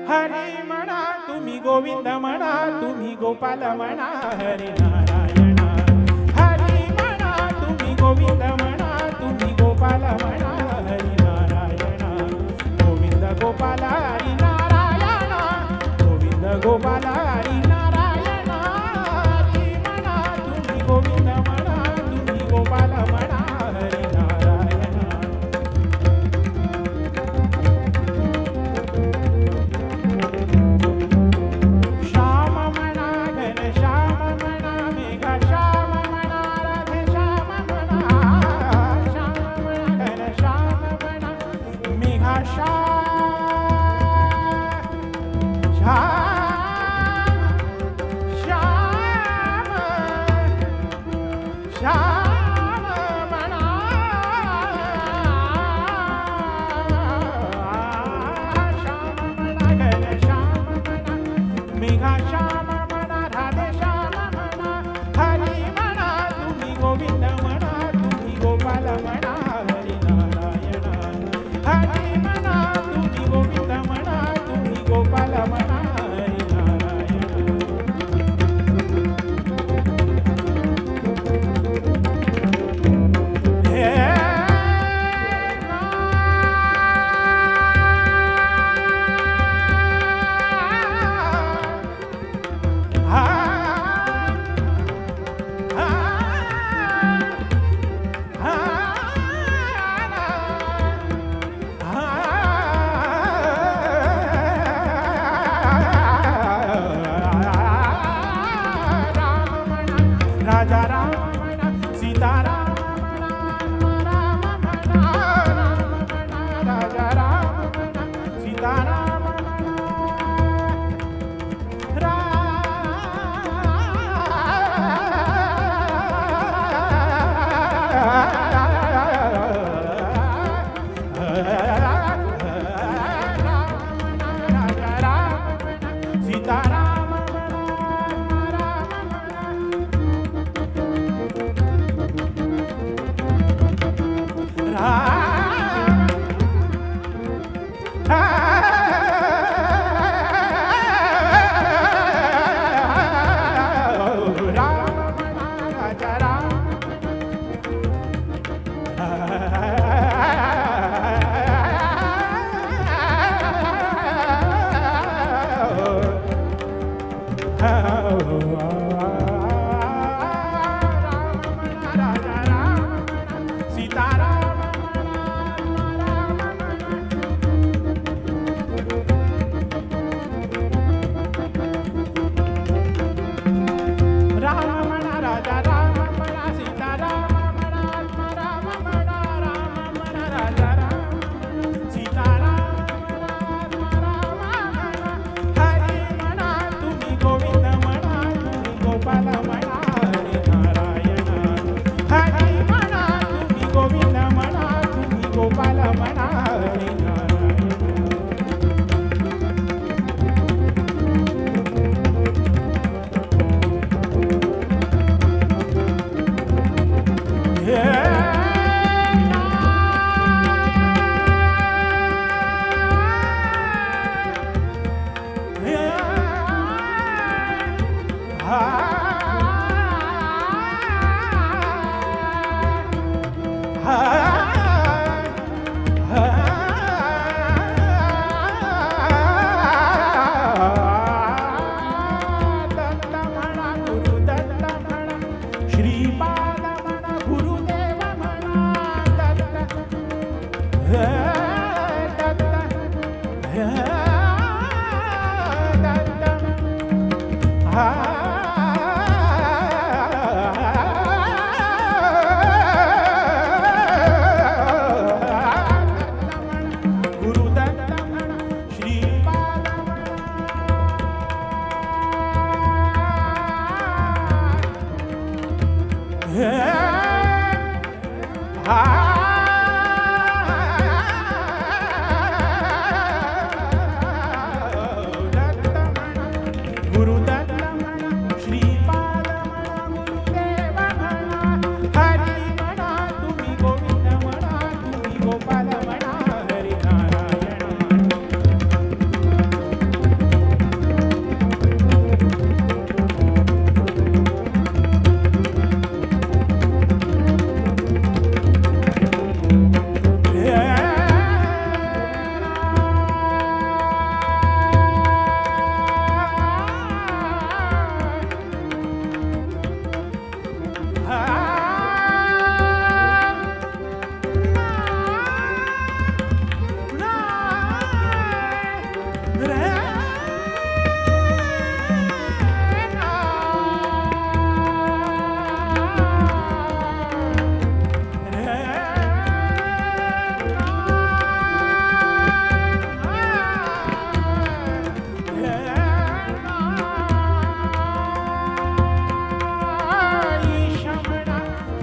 हरी म्हणा तुम्ही गोविंद म्हणा तुम्ही गोपाल म्हणा हरी नारायण हरी म्हणा तुम्ही गोविंद म्हणा तुम्ही गोपाल म्हणा हरी नारायण गोविंद गोपाल हरी नारायण गोविंद गोपाल हरी नारायण हरी म्हणा तुम्ही गोविंद म्हणा तुम्ही गोपाल म्हणा हरी नारायण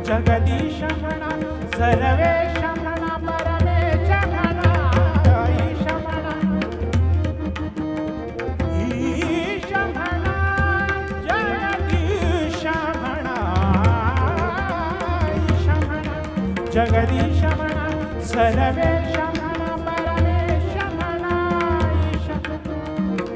जगदीश म्हणा सर्वेश म्हणा परमेश म्हणा ईश म्हणा ईश म्हणा जगदीश म्हणा ईश म्हणा जगदीश म्हणा सर्वेश म्हणा परमेश म्हणा ईश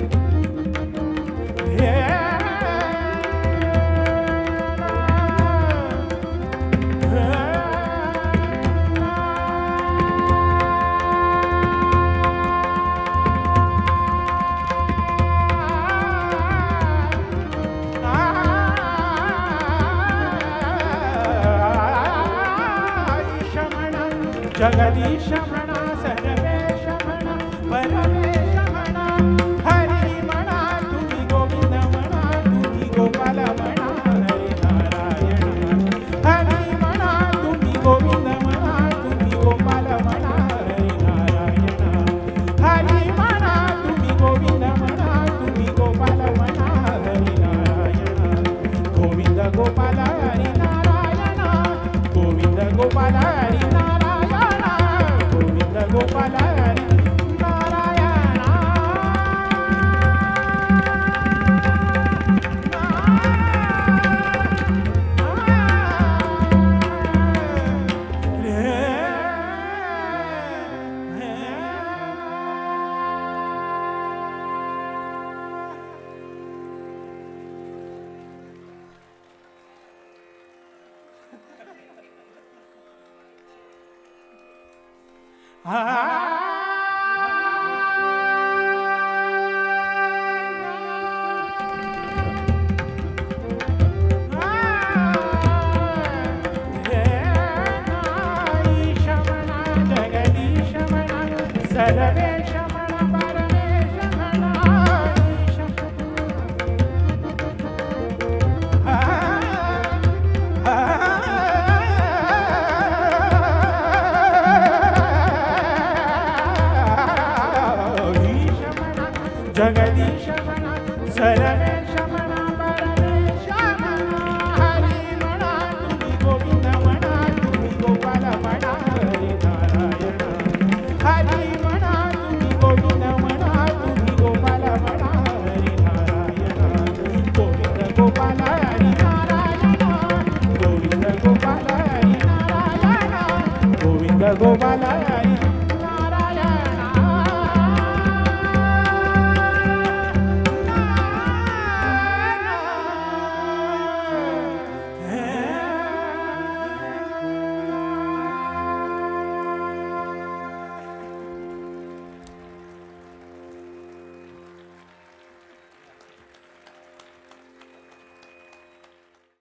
जगदीश म्हणा सर्वेश म्हणा परमेश म्हणा हरी म्हणा तुम्ही गोविंद म्हणा तुम्ही गोपाल म्हणा हरी नारायण हरी म्हणा तुम्ही गोविंद म्हणा तुम्ही गोपाल म्हणा हरी नारायण हरी म्हणा तुम्ही गोविंद म्हणा तुम्ही गोपाल म्हणा हरी नारायण गोविंद गोपाल हरी नारायण गोविंद गोपाल हरी नारायण गोपाल हरी नारायण सर्वेश म्हणा परमेश म्हणा ईश जगदीश